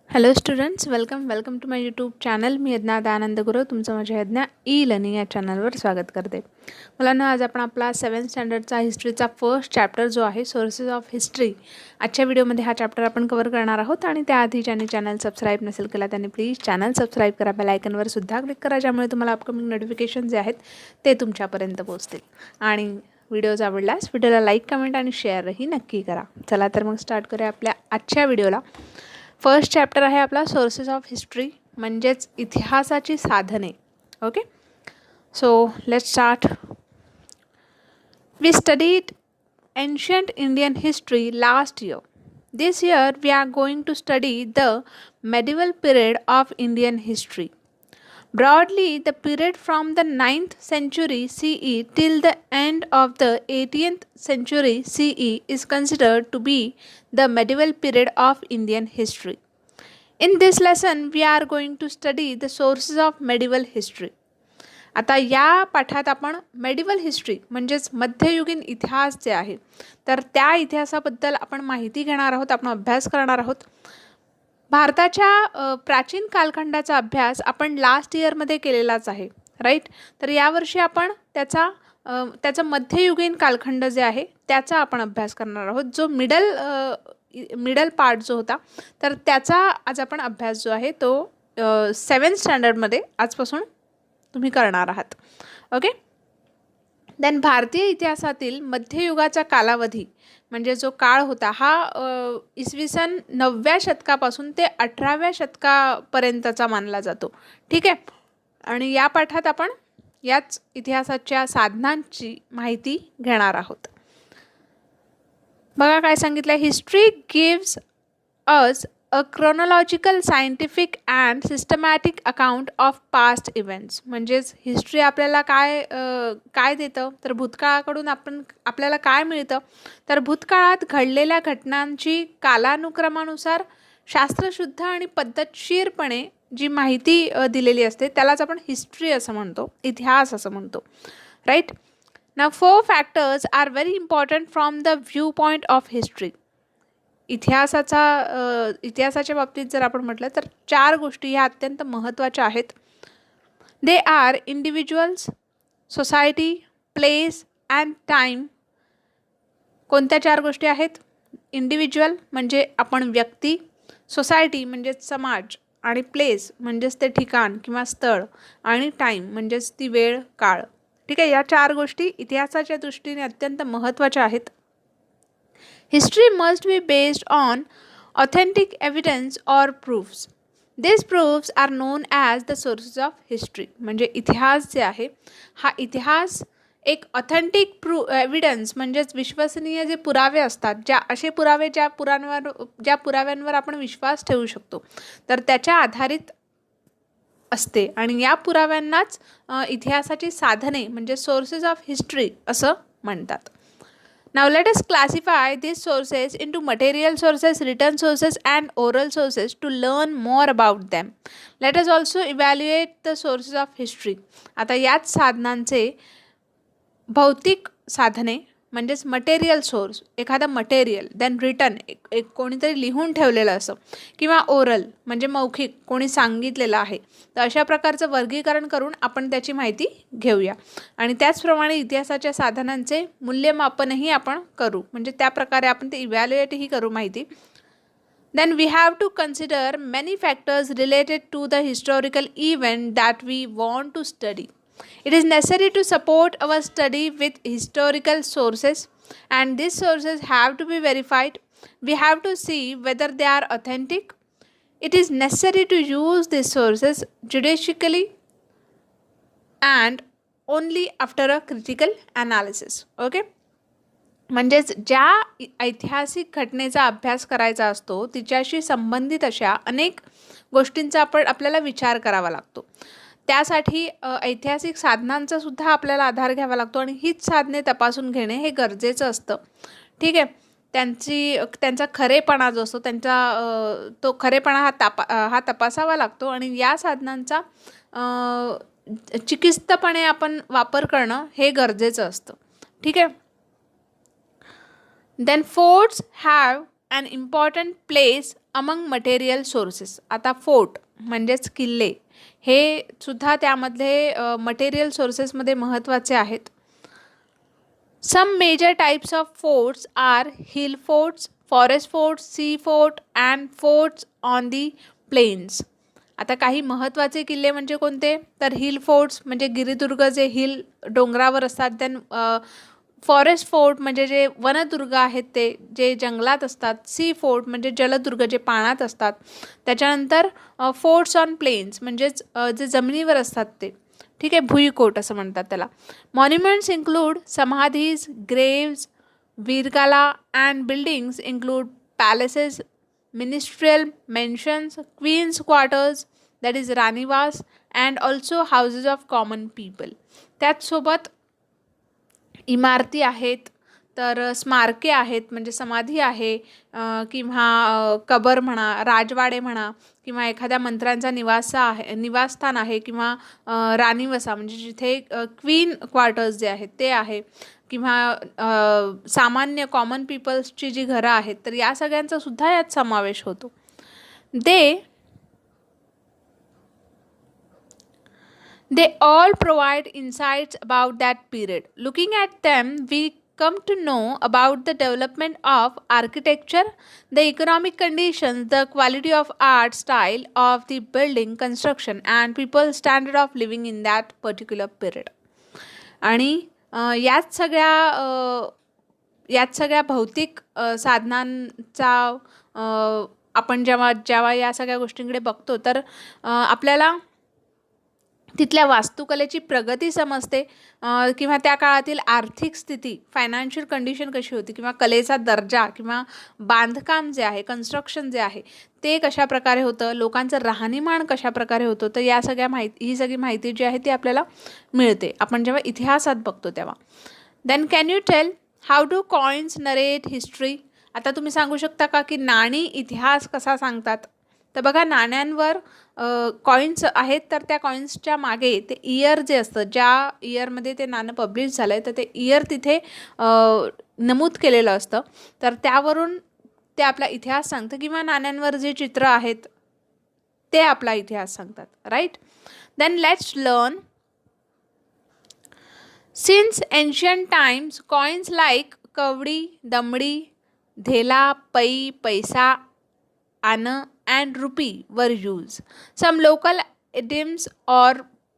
Hello students, welcome to my YouTube channel. मी यज्ञा दयानंद गुरव तुमचं माझ्या यज्ञा ई लर्निंग या चॅनलवर स्वागत करते. मुलांना आज आपण आपला 7th स्टँडर्डचा हिस्ट्रीचा फर्स्ट चॅप्टर जो आहे सोर्सेस ऑफ हिस्ट्री, आजच्या व्हिडिओमध्ये हा चॅप्टर आपण कव्हर करणार आहोत. आणि त्याआधी ज्यांनी चॅनल सबस्क्राईब नसेल केला त्यांनी प्लीज चॅनल सबस्क्राईब करा, बेल आयकनवर सुद्धा क्लिक करा, ज्यामुळे तुम्हाला अपकमिंग नोटिफिकेशन जे आहेत ते तुमच्यापर्यंत पोहोचतील. आणि व्हिडिओज आवडल्यास व्हिडिओला लाईक, कमेंट आणि शेअरही नक्की करा. चला तर मग स्टार्ट करूया आपल्या आजच्या व्हिडिओला. फर्स्ट चॅप्टर आहे आपला सोर्सेस ऑफ हिस्ट्री, म्हणजेच इतिहासाची साधने. Okay, so let's start. We studied ancient Indian history last year. This year we are going to study the medieval period of Indian history. Broadly, the period from the 9th century CE till the end of the 18th century CE is considered to be the medieval period of Indian history. In this lesson, we are going to study the sources of medieval history. आता या पाठात आपण medieval history म्हणजेच मध्ययुगीन इतिहास जे आहे तर त्या इतिहासाबद्दल आपण माहिती घेणार आहोत, आपण अभ्यास करणार आहोत. भारताच्या प्राचीन कालखंडाचा अभ्यास आपण लास्ट इयरमध्ये केलेलाच आहे, राईट. तर यावर्षी आपण त्याचा मध्ययुगीन कालखंड जे आहे त्याचा आपण अभ्यास करणार आहोत. जो मिडल पार्ट जो होता तर त्याचा आज आपण अभ्यास जो आहे तो 7th स्टँडर्डमध्ये आजपासून तुम्ही करणार आहात. ओके. देन भारतीय इतिहासातील मध्ययुगाचा कालावधी म्हणजे जो काळ होता हा इसवी सन 9व्या शतकापासून ते 18व्या शतकापर्यंतचा मानला जातो. ठीक आहे. आणि या पाठात आपण याच इतिहासाच्या साधनांची माहिती घेणार आहोत. बघा काय सांगितलं. History gives us a chronological, scientific and systematic account of past events. म्हणजेच हिस्ट्री आपल्याला काय देतं तर भूतकाळाकडून आपल्याला काय मिळतं तर भूतकाळात घडलेल्या घटनांची कालानुक्रमानुसार शास्त्रशुद्ध आणि पद्धतशीरपणे जी माहिती दिलेली असते त्यालाच आपण हिस्ट्री असं म्हणतो, इतिहास असं म्हणतो, right. Now, 4 factors are very important from the viewpoint of history. इतिहासाच्या बाबतीत जर आपण म्हटलं तर 4 गोष्टी ह्या अत्यंत महत्त्वाच्या आहेत. They are individuals, society, place and time. कोणत्या 4 गोष्टी आहेत? इंडिव्हिज्युअल म्हणजे आपण व्यक्ती, सोसायटी म्हणजेच समाज, आणि प्लेस म्हणजेच ते ठिकाण किंवा स्थळ, आणि टाईम म्हणजेच ती वेळ, काळ. ठीक आहे. या 4 गोष्टी इतिहासाच्या दृष्टीने अत्यंत महत्त्वाच्या आहेत. History must be based on authentic evidence or proofs. This proofs are known as the sources of history. म्हणजे इतिहास जे आहे हा इतिहास एक ऑथेंटिक एव्हिडन्स म्हणजेच विश्वसनीय जे पुरावे असतात, असे पुरावे ज्या पुराव्यांवर आपण विश्वास ठेवू शकतो तर त्याच्या आधारित असते. आणि या पुराव्यांनाच इतिहासाची साधने म्हणजे सोर्सेस ऑफ हिस्ट्री असं म्हणतात. Now let us classify this sources into material sources, written sources and oral sources to learn more about them. Let us also evaluate the sources of history. आता याच साधनांचे भौतिक साधने म्हणजेच मटेरियल सोर्स, एखादं material, then written एक कोणीतरी लिहून ठेवलेलं असं, किंवा ओरल म्हणजे मौखिक कोणी सांगितलेलं आहे. तर अशा प्रकारचं वर्गीकरण करून आपण त्याची माहिती घेऊया. आणि त्याचप्रमाणे इतिहासाच्या साधनांचे मूल्यमापनही आपण करू, म्हणजे त्या प्रकारे आपण ते इव्हॅल्युएटही करू माहिती. Then we have to consider many factors related to the historical event that we want to study. It is necessary to support our study with historical sources, and these sources have to be verified. We have to see whether they are authentic. It is necessary to use these sources judiciously and only after a critical analysis. Okay? म्हणजेच ज्या ऐतिहासिक घटनेचा अभ्यास करायचा असतो तिच्याशी संबंधित अशा अनेक गोष्टींचा आपल्याला विचार करावा लागतो. त्यासाठी ऐतिहासिक साधनांचा सुद्धा आपल्याला आधार घ्यावा लागतो आणि हीच साधने तपासून घेणे हे गरजेचं असतं. ठीक आहे. त्यांचा खरेपणा जो असतो तो खरेपणा हा तपासावा लागतो आणि या साधनांचा चिकित्सपणे आपण वापर करणं हे गरजेचं असतं. ठीक आहे. Then forts have an important place among material sources. आता फोर्ट म्हणजेच किल्ले हे सुद्धा त्यामधले मटेरियल सोर्सेसमध्ये महत्त्वाचे आहेत. Some major types of forts are hill forts, forest forts, sea fort and forts on the plains. आता काही महत्त्वाचे किल्ले म्हणजे कोणते, तर हिल फोर्ट्स म्हणजे गिरिदुर्ग जे हिल डोंगरावर असतात. देन फॉरेस्ट फोर्ट म्हणजे जे वनदुर्ग आहेत ते जे जंगलात असतात. सी फोर्ट म्हणजे जलदुर्ग जे पाण्यात असतात. त्याच्यानंतर फोर्ट्स ऑन प्लेन्स म्हणजेच जे जमिनीवर असतात ते, ठीक आहे, भुईकोट असं म्हणतात त्याला. मॉन्युमेंट्स इन्क्लूड समाधीज, ग्रेव्स, वीरगाला and buildings include palaces, ministerial mansions, queens quarters that is राणीवास and also houses of common people. त्याचसोबत इमारती आहेत, तर स्मारके आहेत म्हणजे समाधी आहे, किंवा कबर म्हणा, राजवाडे म्हणा, किंवा एखाद्या मंत्र्यांचा निवासस्थान आहे, किंवा राणीवसा म्हणजे जिथे क्वीन क्वार्टर्स जे आहेत ते आहे, किंवा सामान्य कॉमन पीपल्सची जी घरं आहेत, तर या सगळ्यांचा सुद्धा यात समावेश होतो. They all provide insights about that period. Looking at them, we come to know about the development of architecture, the economic conditions, the quality of art style of the building construction, and people's standard of living in that particular period. आणि याच सगळ्या भौतिक साधनांचा आपण जेव्हा या सगळ्या गोष्टींकडे बघतो तर आपल्याला तिथल्या वास्तुकलेची प्रगती समजते, किंवा त्या काळातील आर्थिक स्थिती, फायनान्शियल कंडिशन कशी होती, किंवा कलेचा दर्जा, किंवा बांधकाम जे आहे, कन्स्ट्रक्शन जे आहे ते कशा प्रकारे होतं, लोकांचं राहणीमान कशा प्रकारे होतं. तर या ही सगळी माहिती जी आहे ती आपल्याला मिळते आपण जेव्हा इतिहासात बघतो तेव्हा. Then can you tell how do coins narrate history. आता तुम्ही सांगू शकता का की नाणी इतिहास कसा सांगतात. तर बघा, नाण्यांवर कॉइन्स आहेत, तर त्या कॉइन्सच्या मागे ते इयर जे असतं, ज्या इयरमध्ये ते नाणं पब्लिश झालं आहे तर ते इयर तिथे नमूद केलेलं असतं. तर त्यावरून ते आपला इतिहास सांगतं, किंवा नाण्यांवर जे चित्र आहेत ते आपला इतिहास सांगतात. Right. Then let's learn. Since ancient times coins like kavdi, damdi, dhela, pai, paisa, आना and rupee were used. Some local idioms or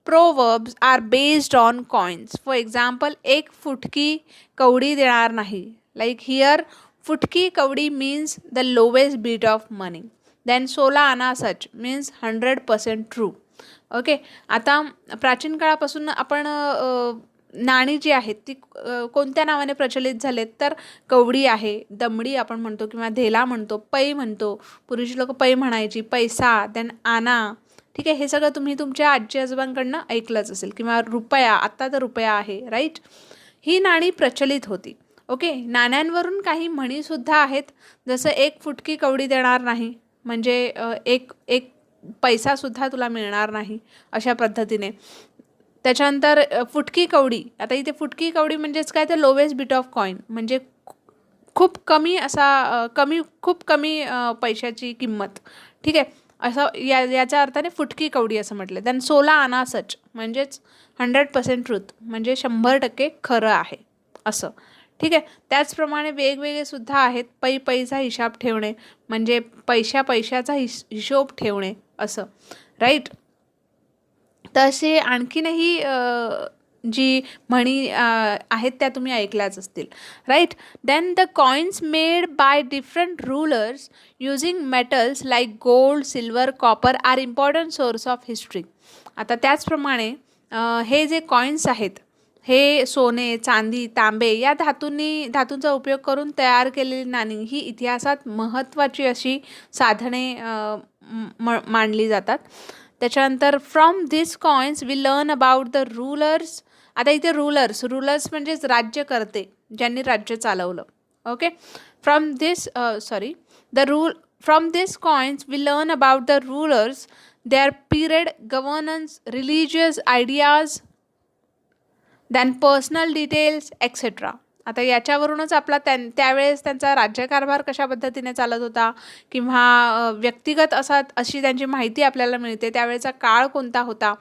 proverbs are based on coins. For example, एक फुटकी कवडी देणार नाही. Like here, फुटकी कवडी means the lowest bit of money. Then 16 आना सच means 100% true. Okay. आता प्राचीन काळापासून आपण नाणी जी आहेत ती कोणत्या नावाने प्रचलित झालेत, तर कवडी आहे, दमडी आपण म्हणतो, किंवा धेला म्हणतो, पै म्हणतो, पूर्वीची लोक पै म्हणायची, पैसा, देन आना, ठीक आहे. हे सगळं तुम्ही तुमच्या आजी आजोबांकडनं ऐकलंच असेल, किंवा रुपया, आत्ता तर रुपया आहे. राईट. ही नाणी प्रचलित होती. ओके. नाण्यांवरून काही म्हणीसुद्धा आहेत, जसं एक फुटकी कवडी देणार नाही म्हणजे एक पैसासुद्धा तुला मिळणार नाही, अशा पद्धतीने. त्याच्यानंतर फुटकी कवडी. आता इथे फुटकी कवडी म्हणजेच काय, तर लोवेस्ट बिट ऑफ कॉईन म्हणजे खूप कमी पैशाची किंमत, ठीक आहे, असं याच्या अर्थाने फुटकी कवडी असं म्हटलं. देन 16 आना सच म्हणजेच 100% ट्रूथ म्हणजे 100% खरं आहे असं, ठीक आहे. त्याचप्रमाणे वेगवेगळे सुद्धा आहेत. पैसा हिसाब ठेवणे म्हणजे पैशाचा हिशोब ठेवणे असं. राईट. तसे आणखीनही जी म्हणी आहेत त्या तुम्ही ऐकल्याच असतील. Right. Then the coins made by different rulers using metals like gold, silver, copper are important source of history. आता त्याचप्रमाणे हे जे कॉइन्स आहेत हे सोने, चांदी, तांबे या धातूंचा उपयोग करून तयार केलेली नाणी ही इतिहासात महत्त्वाची अशी साधने मानली जातात. त्याच्यानंतर from this coins we learn about the rulers. आता इथे रूलर्स म्हणजेच राज्यकर्ते, ज्यांनी राज्य चालवलं. Okay. From this coins we learn about the rulers, their period, governance, religious ideas, then personal details, etc. आता याच्यावरूनच आपला त्यावेळेस त्यांचा राज्यकारभार कशा पद्धतीने चालत होता किंवा व्यक्तिगत अशी त्यांची माहिती आपल्याला मिळते, त्यावेळेचा काळ कोणता होता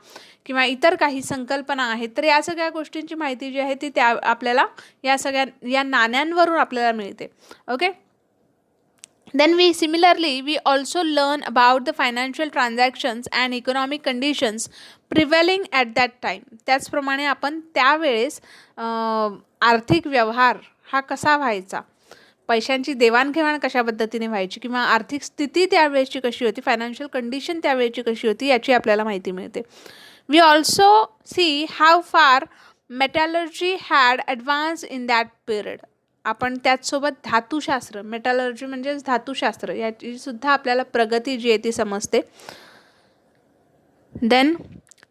किंवा इतर काही संकल्पना आहेत. तर या सगळ्या गोष्टींची माहिती जी आहे ती आपल्याला या नाण्यांवरून आपल्याला मिळते. Okay. Then we also learn about the financial transactions and economic conditions prevailing at that time. त्याचप्रमाणे आपण त्यावेळेस आर्थिक व्यवहार हा कसा व्हायचा, पैशांची देवाणघेवाण कशा पद्धतीने व्हायची किंवा आर्थिक स्थिती त्यावेळेची कशी होती, फायनान्शियल कंडिशन त्यावेळेची कशी होती याची आपल्याला माहिती मिळते. We also see how far metallurgy had advanced in that period. आपण त्याचसोबत धातुशास्त्र, मेटलर्जी म्हणजेच धातुशास्त्र, याची सुद्धा आपल्याला प्रगती जी आहे ती समजते. Then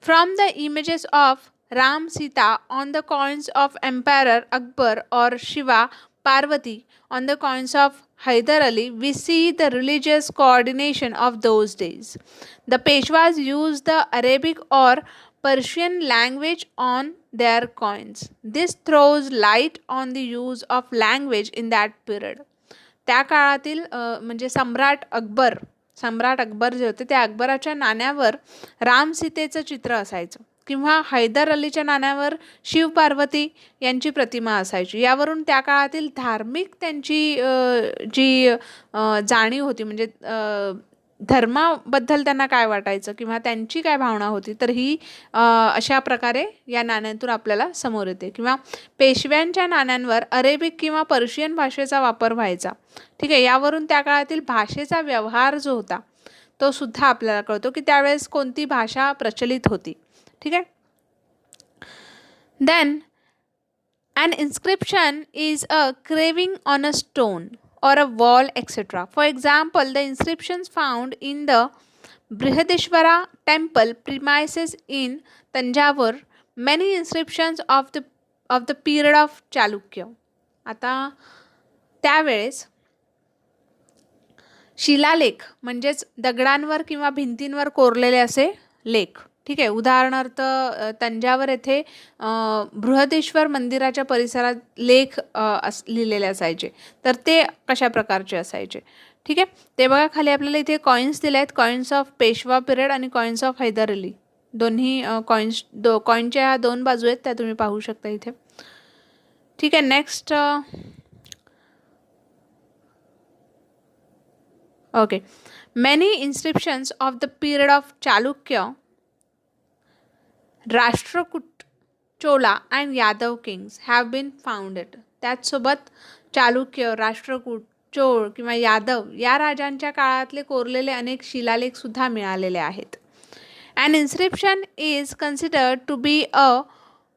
from the images of Ram Sita on the coins of empire Akbar और Shiva Parvati on the coins of Hyder Ali, we see the religious coordination of those days. The Peshwas used the Arabic or Persian language on their coins. This throws light on the use of language in that period. त्या काळातील म्हणजे सम्राट अकबर जे होते त्या अकबराच्या नाण्यावर राम सीतेचं चित्र असायचं किंवा हैदर अलीच्या नाण्यावर शिव पार्वती यांची प्रतिमा असायची. यावरून त्या काळातील धार्मिक त्यांची जी जाणीव होती, म्हणजे धर्माबद्दल त्यांना काय वाटायचं किंवा त्यांची काय भावना होती, तर ही अशा प्रकारे या नाण्यांतून आपल्याला समोर येते. किंवा पेशव्यांच्या नाण्यांवर अरेबिक किंवा पर्शियन भाषेचा वापर व्हायचा. ठीक आहे. यावरून त्या काळातील भाषेचा व्यवहार जो होता तो सुद्धा आपल्याला कळतो की त्यावेळेस कोणती भाषा प्रचलित होती. ठीक आहे. Then an inscription is a carving on a stone or a wall, etc. For example, the inscriptions found in the Brihadishwara temple premises in Tanjavur, many inscriptions of the period of Chalukya. आता त्यावेळेस शिलालेख म्हणजेच दगडांवर किंवा भिंतींवर कोरलेले असे लेख. ठीक आहे. उदाहरणार्थ तंजावर येथे बृहदेश्वर मंदिराच्या परिसरात लेख लिहिलेले असायचे, तर ते कशा प्रकारचे असायचे. ठीक आहे. ते बघा खाली आपल्याला इथे कॉइन्स दिले आहेत, कॉइन्स ऑफ पेशवा पिरियड आणि कॉइन्स ऑफ हैदर अली. दोन्ही कॉइनच्या दोन बाजू आहेत त्या तुम्ही पाहू शकता इथे. ठीक आहे. Next okay. Many inscriptions of the period of Chalukya, Rashtrakuta, Chola and Yadav kings have been founded. त्याचसोबत चालुक्य, राष्ट्रकूट, चोळ किंवा यादव या राजांच्या काळातले कोरलेले अनेक शिलालेखसुद्धा मिळालेले आहेत. An inscription is considered to be a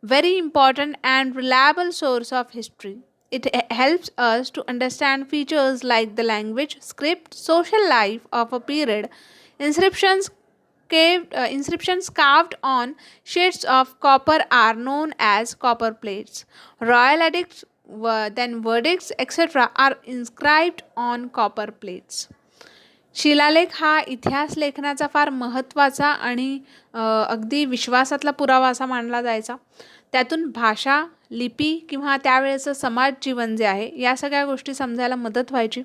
very important and reliable source of history. It helps us to understand features like the language, script, social life of a period. Inscriptions carved on sheets of copper are known as copper plates. Royal edicts, then verdicts, etc. are inscribed on copper plates. शिलालेख हा इतिहास लेखनाचा फार महत्त्वाचा आणि अगदी विश्वासातला पुरावा असा मानला जायचा. त्यातून भाषा, लिपी किंवा त्यावेळेचं समाज जीवन जे आहे या सगळ्या गोष्टी समजायला मदत व्हायची.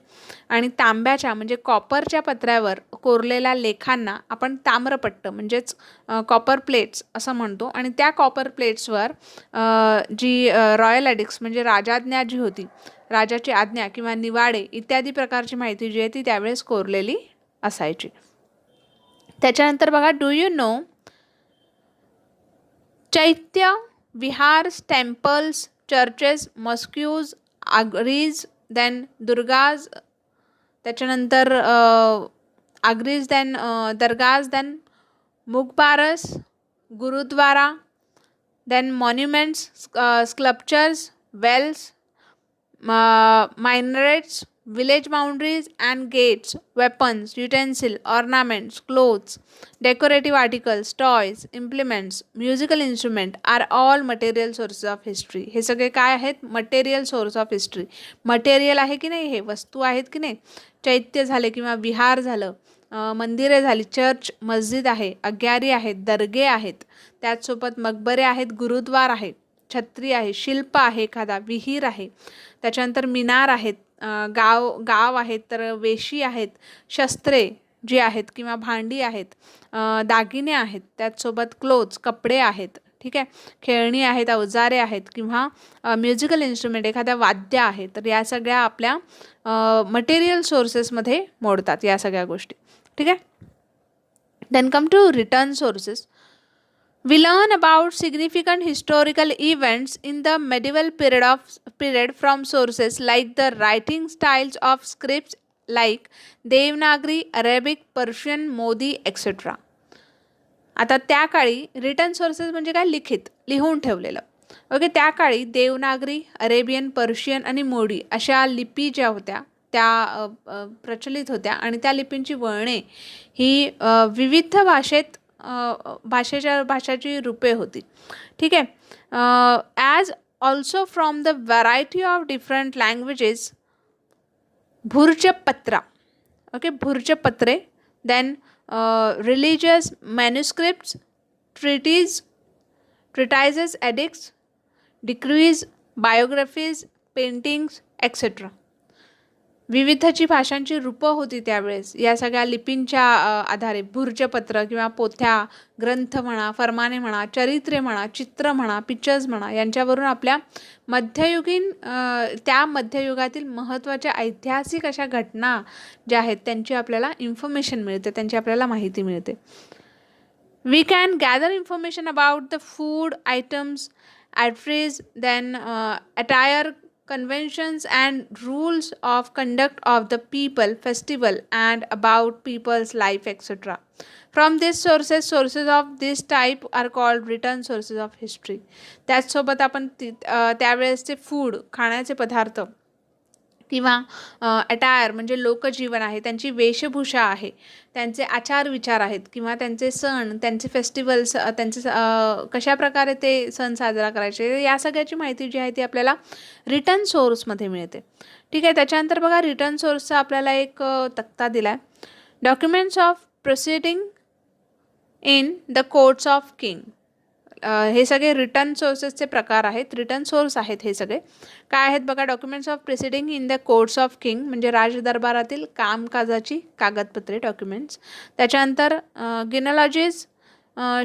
आणि तांब्याच्या म्हणजे कॉपरच्या पत्र्यावर कोरलेल्या लेखांना आपण ताम्रपट्ट म्हणजेच कॉपर प्लेट्स असं म्हणतो. आणि त्या कॉपर प्लेट्सवर जी रॉयल एडिक्ट्स म्हणजे राजाज्ञा जी होती, राजाची आज्ञा किंवा निवाडे इत्यादी प्रकारची माहिती जी आहे ती त्यावेळेस कोरलेली असायची. त्याच्यानंतर बघा, डू यू नो चैत्य, विहार्स, टेम्पल्स, चर्चेस, मॉस्क्यूज, आग्रीज, देन दुर्गाज, त्याच्यानंतर आग्रीज, देन दर्गाज, देन मुगबारस, gurudwara, then monuments, sculptures, wells, minarets, village boundaries and gates, weapons, utensils, ornaments, clothes, decorative articles, toys, implements, musical instrument are all material sources of history. हे सगळे काय आहेत? Material source of history. Material आहे की नाही, हे वस्तू आहेत की नाही. चैत्य झाले किंवा विहार झालं, मंदिरे झाली, चर्च, मस्जिद आहे, अग्यारी आहेत, दर्गे आहेत, त्याचसोबत मकबरे आहेत, गुरुद्वार आहेत, छत्री आहे, शिल्प आहे, एखादा विहीर आहे, त्याच्यानंतर मिनार आहेत, गाव आहेत, तर वेशी आहेत, शस्त्रे जी आहेत किंवा भांडी आहेत, दागिने आहेत, त्याचसोबत क्लोथ्स कपडे आहेत, ठीक आहे, खेळणी आहेत, अवजारे आहेत किंवा म्युझिकल इन्स्ट्रुमेंट एखाद्या वाद्य आहे. तर या सगळ्या आपल्या मटेरियल सोर्सेसमध्ये मोडतात या सगळ्या गोष्टी, ठीक आहे. Then come to written sources. We learn about significant historical events in the medieval period from sources like the writing styles of scripts like Devanagari, Arabic, Persian, Modi, etc. आता त्या काळी रिटर्न सोर्सेस म्हणजे काय, लिहून ठेवलेलं. Okay, त्या काळी Devanagari, Arabian, Persian आणि मोडी अशा लिपी ज्या होत्या त्या प्रचलित होत्या आणि त्या लिपींची वळणे ही विविध भाषाची रूपे होती, ठीक आहे. As also from the variety of different languages. Bhurjapatra, okay, भूर्जपत्रे. Then religious manuscripts, treatises, edicts, decrees, biographies, paintings etcetera. विविधची भाषांची रूपं होती त्यावेळेस. या सगळ्या लिपींच्या आधारे भूर्जपत्र किंवा पोथ्या, ग्रंथ म्हणा, फरमाने म्हणा, चरित्रे म्हणा, चित्र म्हणा, पिक्चर्स म्हणा, यांच्यावरून आपल्या त्या मध्ययुगातील महत्त्वाच्या ऐतिहासिक अशा घटना ज्या आहेत त्यांची आपल्याला इन्फॉर्मेशन मिळते, त्यांची आपल्याला माहिती मिळते. We can gather information about the food items, address, then attire, conventions and rules of conduct of the people, festival and about people's life, etc. From these sources of this type are called written sources of history. त्याचसोबत आपण त्यावेळेसचे food, खाण्याचे पदार्थ किंवा attire म्हणजे लोकजीवन आहे, त्यांची वेशभूषा आहे, त्यांचे आचार विचार आहेत किंवा त्यांचे सण, त्यांचे फेस्टिवल्स, त्यांचे कशा प्रकारे ते सण साजरा करायचे, या सगळ्याची माहिती जी आहे ती आपल्याला रिटर्न सोर्समध्ये मिळते, ठीक आहे. त्याच्यानंतर बघा रिटर्न सोर्सचा आपल्याला एक तक्ता दिला आहे. Documents of proceeding in the courts of king. हे सगळे रिटर्न सोर्सेसचे प्रकार आहेत, रिटर्न सोर्स आहेत हे सगळे. काय आहेत बघा, documents of preceding in the courts of king म्हणजे राजदरबारातील कामकाजाची कागदपत्रे, डॉक्युमेंट्स. त्याच्यानंतर गिनॉलॉजीज,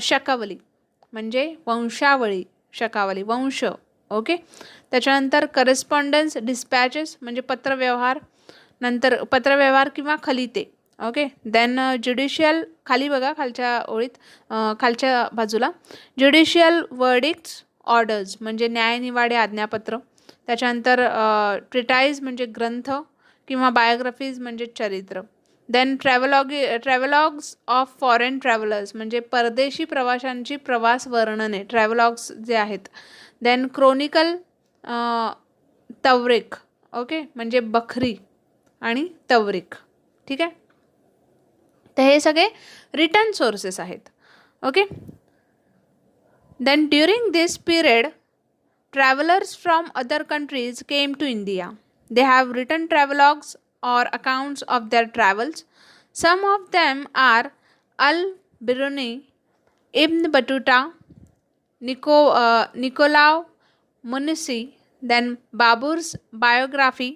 शकावली म्हणजे वंशावळी, शकावली वंश, ओके. त्याच्यानंतर करस्पॉन्डन्स, डिस्पॅचेस म्हणजे पत्रव्यवहार, नंतर पत्रव्यवहार किंवा खलिते, ओके. देन ज्युडिशियल, खाली बघा खालच्या ओळीत, खालच्या बाजूला, ज्युडिशियल वर्डिक्ट्स, ऑर्डर्स म्हणजे न्यायनिवाडे, आज्ञापत्र. त्याच्यानंतर ट्रिटाईज म्हणजे ग्रंथ किंवा बायोग्राफीज म्हणजे चरित्र. देन ट्रॅव्हलॉग्स ऑफ फॉरेन ट्रॅव्हलर्स म्हणजे परदेशी प्रवाशांची प्रवास वर्णने, ट्रॅव्हलॉग्स जे आहेत. देन क्रोनिकल, तवरीख, ओके, म्हणजे बखरी आणि तवरीख, ठीक आहे. तर हे सगळे रिटर्न सोर्सेस आहेत, okay. Then during this period travelers from other countries came to India. They have written travelogues or accounts of their travels. Some of them are Al-Biruni, Ibn Battuta, Nicolau Munisi, then Babur's biography,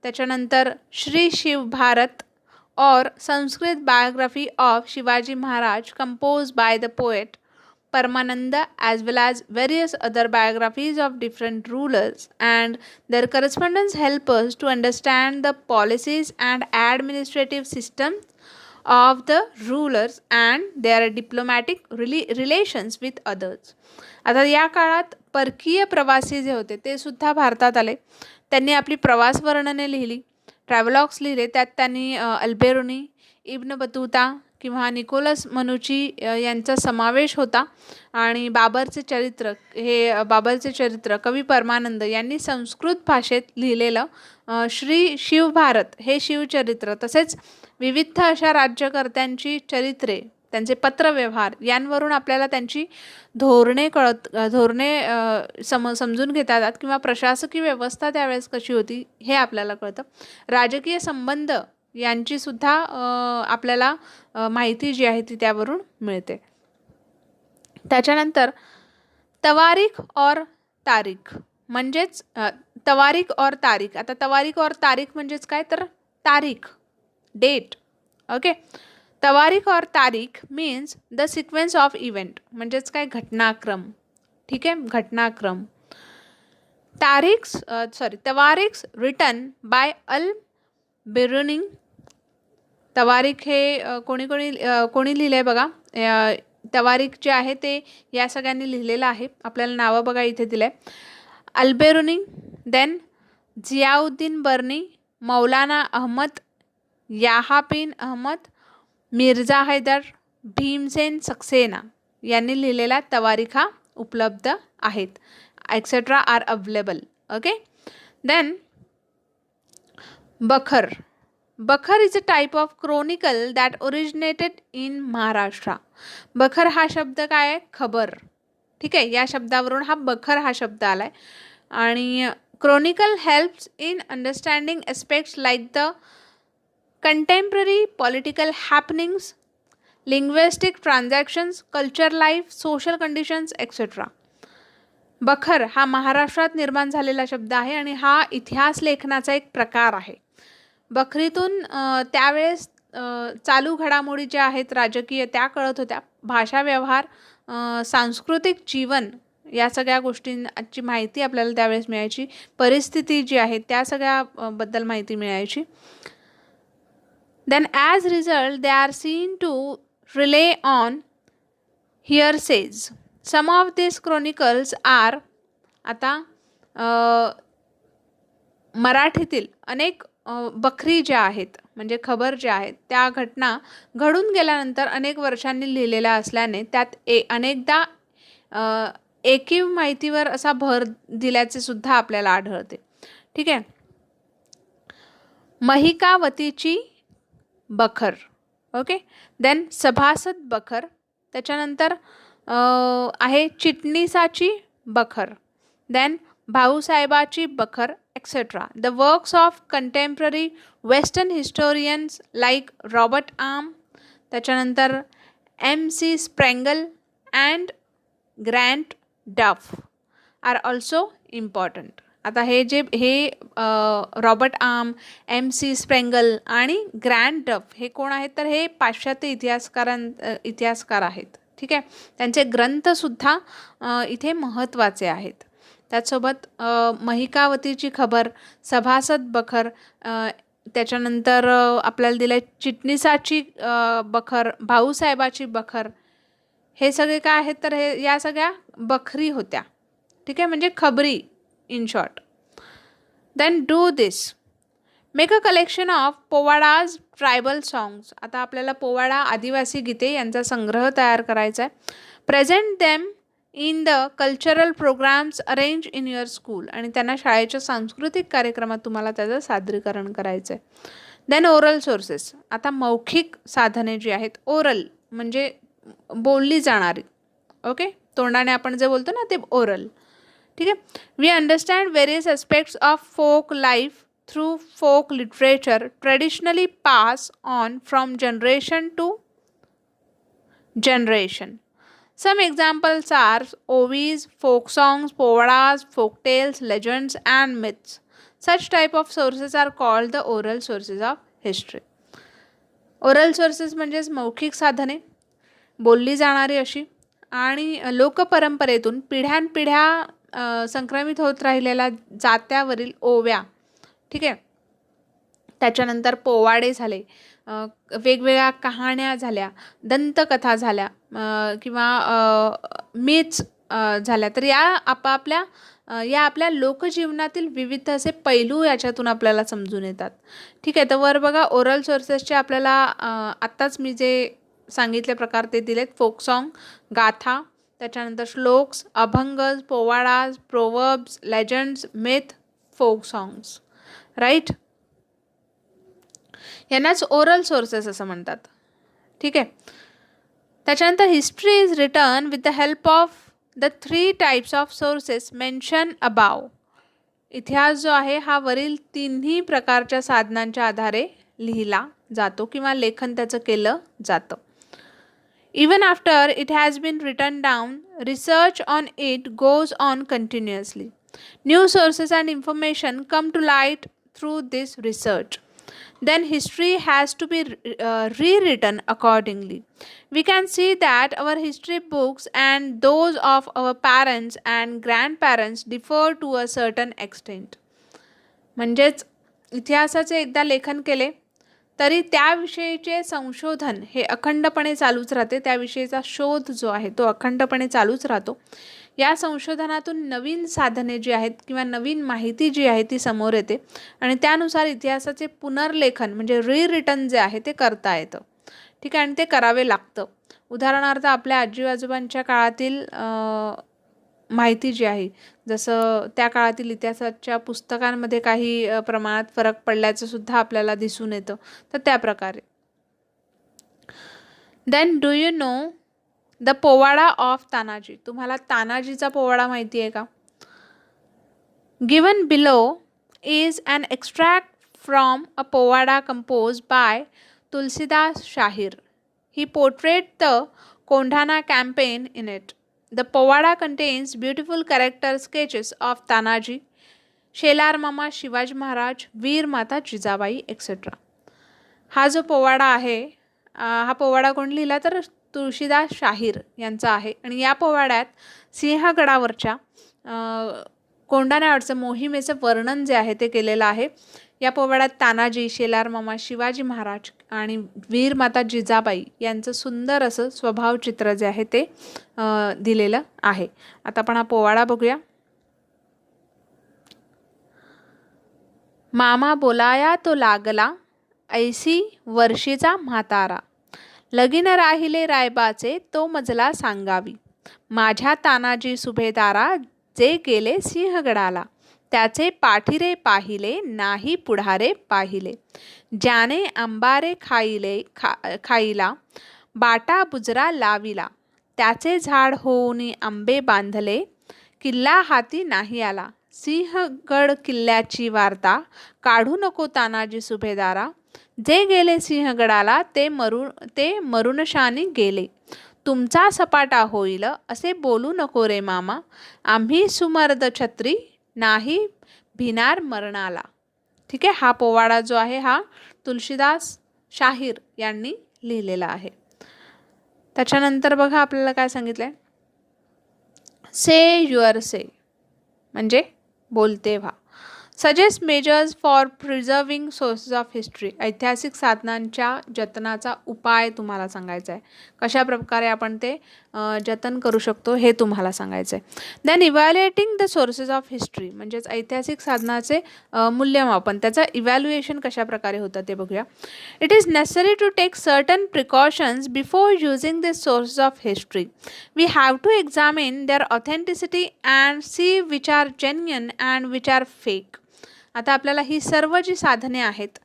त्याच्यानंतर Shri Shiv Bharat or Sanskrit biography of Shivaji Maharaj composed by the poet Paramananda, as well as various other biographies of different rulers, and their correspondence help us to understand the policies and administrative systems of the rulers and their diplomatic relations with others. आता या काळात परकीय प्रवासी जे होते ते सुद्धा भारतात आले. त्यांनी आपली प्रवास वर्णने लिहिली, ट्रॅव्हलॉग्स लिहिले. त्यात त्यांनी अल्बेरुनी, इब्न बतूता किंवा निकोलस मनुची यांचा समावेश होता. आणि बाबरचे चरित्र कवी परमानंद यांनी संस्कृत भाषेत लिहिलेलं श्री शिवभारत हे शिवचरित्र, तसेच विविध अशा राज्यकर्त्यांची चरित्रे, त्यांचे पत्रव्यवहार यांवरून आपल्याला त्यांची धोरणे समजून घेता येतात किंवा प्रशासकीय व्यवस्था त्यावेळेस कशी होती हे आपल्याला कळतं. राजकीय संबंध यांची सुद्धा आपल्याला माहिती जी आहे ती त्यावरून मिळते. त्याच्यानंतर तवारीख और तारीख म्हणजेच तवारीख और तारीख. आता तवारीख और तारीख म्हणजेच काय तर तारीख, डेट. ओके. तवारीख और तारीख means the sequence of event म्हणजेच काय घटनाक्रम. ठीक आहे, घटनाक्रम. तवारीख रिटन बाय अल बिरुनी. तवारीख हे कोणी लिहिलं आहे बघा. तवारीख जे आहे ते या सगळ्यांनी लिहिलेलं आहे. आपल्याला नावं बघा इथे दिलं आहे. अल्बेरुनी, देन जियाउद्दीन बर्नी, मौलाना अहमद, याहापिन अहमद, मिर्झा हैदर, भीमसेन सक्सेना यांनी लिहिलेल्या तवारीखा उपलब्ध आहेत. Etcetera are available. Okay. Then bakhar. Bakhar is a type of chronicle that originated in Maharashtra. बखर हा शब्द काय आहे? खबर. ठीक आहे, या शब्दावरून हा बखर हा शब्द आला आहे. आणि chronicle helps in understanding aspects like the contemporary political happenings, linguistic transactions, culture life, social conditions etcetera. बखर हा महाराष्ट्रात निर्माण झालेला शब्द आहे आणि हा इतिहास लेखनाचा एक प्रकार आहे. बखरीतून त्यावेळेस चालू घडामोडी ज्या आहेत राजकीय त्या कळत होत्या. भाषा व्यवहार, सांस्कृतिक जीवन या सगळ्या गोष्टींची माहिती आपल्याला त्यावेळेस मिळायची. परिस्थिती जी आहे त्या सगळ्याबद्दल माहिती मिळायची. Then as result they are seen to rely on hearsays. Some of this chronicles are. आता मराठीतील अनेक बखरी ज्या आहेत म्हणजे खबर ज्या आहेत त्या घटना घडून गेल्यानंतर अनेक वर्षांनी लिहिलेल्या असल्याने त्यात अनेकदा एकीव माहितीवर असा भर दिल्याचे सुद्धा आपल्याला आढळते. ठीक आहे. महिकावतीची बखर. ओके. देन सभासद बखर. त्याच्यानंतर आहे चिटणीसाची बखर. देन भाऊसाहेबाची बखर etcetera. The works of contemporary western historians like Robert Orme, त्याच्यानंतर MC Sprengel and Grant Duff are also important. आता हे रॉबर्ट आर्म, MC स्प्रेंगल आणि ग्रँट डफ हे कोण आहेत? तर हे पाश्चात्य इतिहासकार आहेत. ठीक आहे. त्यांचे ग्रंथसुद्धा इथे महत्त्वाचे आहेत. त्याचसोबत महिकावतीची खबर, सभासद बखर, त्याच्यानंतर आपल्याला दिलं आहे चिटणीसाची बखर, भाऊसाहेबाची बखर. हे सगळे काय आहेत? तर हे या सगळ्या बखरी होत्या. ठीक आहे, म्हणजे खबरी in short. Then do this. Make a collection of povadas tribal songs. आता आपल्याला पोवाडा आदिवासी गीते यांचा संग्रह तयार करायचा आहे. Present them in the cultural programmes arrange in your school. आणि त्यांना शाळेच्या सांस्कृतिक कार्यक्रमात तुम्हाला त्याचं सादरीकरण करायचं आहे. Then oral sources. आता मौखिक साधने जी आहेत, ओरल म्हणजे बोलली जाणारी. ओके. तोंडाने आपण जे बोलतो ना ते ओरल. ठीक आहे. We understand various aspects of folk life through folk literature traditionally pass on from generation to generation. Some examples are ovis, folk songs, povadas, folk tales, legends and myths. Such type of sources are called the oral sources of history. Oral sources म्हणजेच मौखिक साधने, बोलली जाणारी अशी आणि लोकपरंपरेतून पिढ्यानपिढ्या संक्रमित होत राहिलेल्या जात्यावरील ओव्या. ठीक आहे. त्याच्यानंतर पोवाडे झाले, वेगवेगळ्या कहाण्या झाल्या, दंतकथा झाल्या किंवा मिथ्स झाल्या. तर या आपल्या लोकजीवनातील विविध असे पैलू याच्यातून आपल्याला समजून येतात. ठीक आहे. तर वर बघा ओरल सोर्सेसचे आपल्याला आत्ताच मी जे सांगितले प्रकार ते दिलेत. फोक सॉन्ग, गाथा, त्याच्यानंतर shlokas, abhang, povadas, proverbs, legends, myth, folk songs. Right. यांनाच ओरल सोर्सेस असं म्हणतात. ठीक आहे. त्याच्यानंतर history is written with the help of the 3 types of sources mention above. इतिहास जो आहे हा वरील 3ही प्रकारच्या साधनांच्या आधारे लिहिला जातो किंवा लेखन त्याचं केलं जातं. Even after it has been written down research on it goes on continuously. New sources and information come to light through this research. Then history has to be rewritten accordingly. We can see that our history books and those of our parents and grandparents differ to a certain extent. म्हणजेच इतिहासाचे एकदा लेखन केले तरी त्याविषयीचे संशोधन हे अखंडपणे चालूच राहते. त्याविषयीचा शोध जो आहे तो अखंडपणे चालूच राहतो. या संशोधनातून नवीन साधने जी आहेत किंवा नवीन माहिती जी आहे ती समोर येते आणि त्यानुसार इतिहासाचे पुनर्लेखन म्हणजे रिरिटन जे आहे ते करता येतं. ठीक आहे. आणि ते करावे लागतं. उदाहरणार्थ आपल्या आजी आजोबांच्या काळातील माहिती जी आहे, जसं त्या काळातील इतिहासाच्या पुस्तकांमध्ये काही प्रमाणात फरक पडल्याचं सुद्धा आपल्याला दिसून येतं. तर त्या प्रकारे. Then do you know the povada of Tanaji? तुम्हाला तानाजीचा पोवाडा माहिती आहे का? Given below is an extract from a povada composed by Tulsidas Shahir. He portrait the Kondhana campaign in it. The Povada contains beautiful character sketches of Tanaji, Shelar Mama Shivaji Maharaj, वीर माता जिजाबाई एक्सेट्रा. हा जो पोवाडा आहे हा पोवाडा कोण लिहिला तर तुळशीदास शाहीर यांचा आहे. आणि या पोवाड्यात सिंहगडावरच्या कोंढाण्यावरचं मोहिमेचं वर्णन जे आहे ते केलेलं आहे. या पोवाड्यात तानाजी, शेलार मामा, शिवाजी महाराज आणि वीर माता जिजाबाई यांचं सुंदर असं स्वभावचित्र जे आहे ते दिलेलं आहे. आता आपण हा पोवाडा बघूया. मामा बोलाया तो लागला, ऐसी वर्षीचा म्हातारा. लगीन राहिले रायबाचे, तो मजला सांगावी. माझ्या तानाजी सुभेदारा, जे गेले सिंहगडाला. त्याचे पाठीरे पाहिले, नाही पुढारे पाहिले. ज्याने अंबारे खाईला, बाटा बुजरा लाविला. त्याचे झाड होऊन आंबे बांधले, किल्ला हाती नाही आला. सिंहगड किल्ल्याची वार्ता, काढू नको तानाजी सुभेदारा. जे गेले सिंहगडाला, ते मरुनशानी गेले. तुमचा सपाटा होईल, असे बोलू नको रे मामा. आम्ही सुमर्द छत्री, नाही भिनार मरणाला. ठीक आहे. हा पोवाडा जो आहे हा तुलसीदास शाहीर यांनी लिहिलेला आहे. त्याच्यानंतर बघा आपल्याला काय सांगितलंय. से युअर से म्हणजे बोलते व्हा. Suggest measures for preserving sources of history. ऐतिहासिक साधनांच्या जतनाचा उपाय तुम्हाला सांगायचा आहे. कशा प्रकारे आपण ते जतन करू शकतो हे तुम्हाला सांगायचं आहे. Then evaluating the sources of history म्हणजेच ऐतिहासिक साधनाचे मूल्यमापन, त्याचं इव्हॅल्युएशन कशा प्रकारे होतं ते बघूया. It is necessary to take certain precautions before using this sources of history. We have to examine their authenticity and see which are genuine and which are fake. आता आपल्याला ही सर्व जी साधने आहेत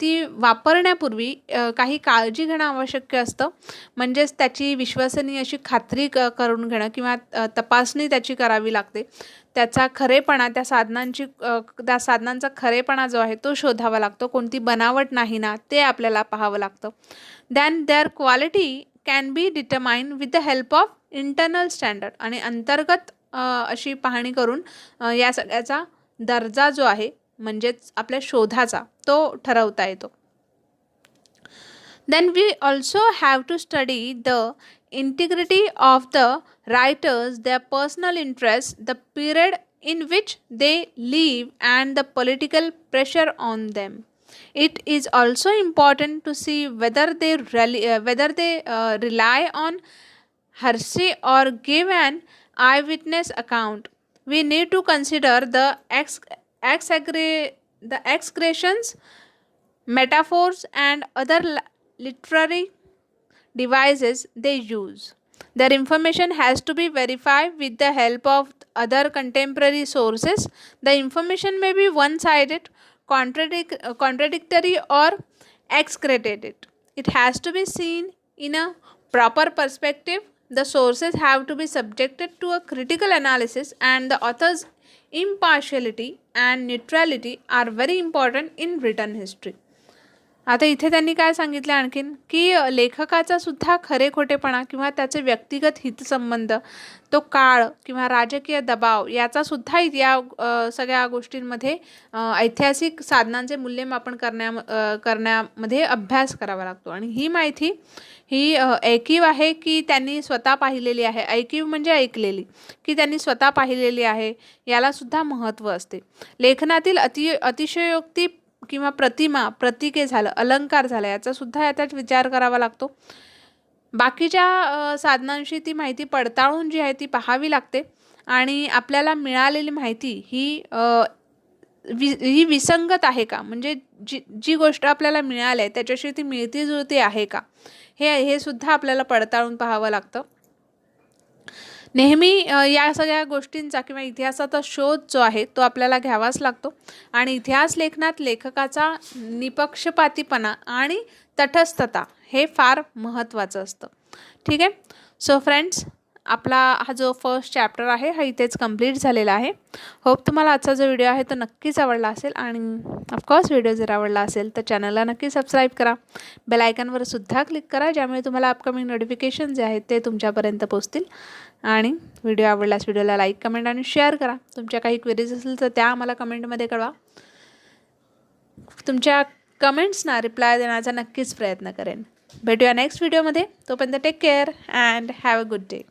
ती वापरण्यापूर्वी काही काळजी घेणं आवश्यक असतं. म्हणजेच त्याची विश्वसनीय अशी खात्री करून घेणं किंवा तपासणी त्याची करावी लागते. त्याचा खरेपणा, त्या साधनांचा खरेपणा जो आहे तो शोधावा लागतो. कोणती बनावट नाही ना ते आपल्याला पाहावं लागतं. Then their quality can be determined with the help of internal standard. आणि अंतर्गत अशी पाहणी करून या सगळ्याचा दर्जा जो आहे म्हणजेच आपल्या शोधाचा तो ठरवता येतो. Then we also have to study the integrity of the writers, their personal interest, the period in which they live and the political pressure on them. It is also important to see whether they rely on hearsay or give an eyewitness account. We need to consider the exaggerations, metaphors, and other literary devices they use. Their information has to be verified with the help of other contemporary sources. The information may be one-sided, contradictory, or exaggerated. It has to be seen in a proper perspective. The sources have to be subjected to a critical analysis, and the author's impartiality and neutrality are very important in written history. आता इथे त्यांनी काय सांगितलं आणखीन, की लेखकाचा सुद्धा खरे खोटेपणा किंवा त्याचे व्यक्तिगत हितसंबंध, तो काळ किंवा राजकीय दबाव याचा सुद्धा या सगळ्या गोष्टींमध्ये ऐतिहासिक साधनांचे मूल्यमापन करण्यामध्ये अभ्यास करावा लागतो. आणि ही माहिती ही ऐकीव आहे की त्यांनी स्वतः पाहिलेली आहे. ऐकीव म्हणजे ऐकलेली, की त्यांनी स्वतः पाहिलेली आहे, याला सुद्धा महत्त्व असते. लेखनातील अतिशयोक्ती किंवा प्रतिमा, प्रतीके झालं, अलंकार झाला, याचा सुद्धा याच्यात विचार करावा लागतो. बाकीच्या साधनांशी ती माहिती पडताळून जी आहे ती पाहावी लागते आणि आपल्याला मिळालेली माहिती ही विसंगत आहे का, म्हणजे जी गोष्ट आपल्याला मिळाली आहे त्याच्याशी ती मिळती जुळती आहे का, हे सुद्धा आपल्याला पडताळून पाहावं लागतं. नेहमी या सगळ्या गोष्टींचा किंवा इतिहासाचा शोध जो आहे तो आपल्याला घ्यावाच लागतो. आणि इतिहास लेखनात लेखकाचा निपक्षपातीपणा आणि तटस्थता हे फार महत्त्वाचं असतं. ठीक आहे. सो फ्रेंड्स, आपला हा जो फर्स्ट चॅप्टर आहे हा इथेच कंप्लीट झालेला आहे. होप तुम्हाला आजचा जो व्हिडिओ आहे तो नक्कीच आवडला असेल. आणि ऑफकोर्स व्हिडिओ जर आवडला असेल तर चॅनलला नक्की सबस्क्राईब करा. बेल आयकॉनवर सुद्धा क्लिक करा, ज्यामुळे तुम्हाला अपकमिंग नोटिफिकेशन जे आहेत ते तुमच्यापर्यंत पोहोचतील. आणि व्हिडिओ आवडल्यास व्हिडिओला लाईक, कमेंट आणि शेअर करा. तुमच्या काही क्वेरीज असेल तर त्या आम्हाला कमेंटमध्ये कळवा. तुमच्या कमेंट्सना रिप्लाय देण्याचा नक्कीच प्रयत्न करेन. भेटूया नेक्स्ट व्हिडिओमध्ये. तोपर्यंत take care and have a good day.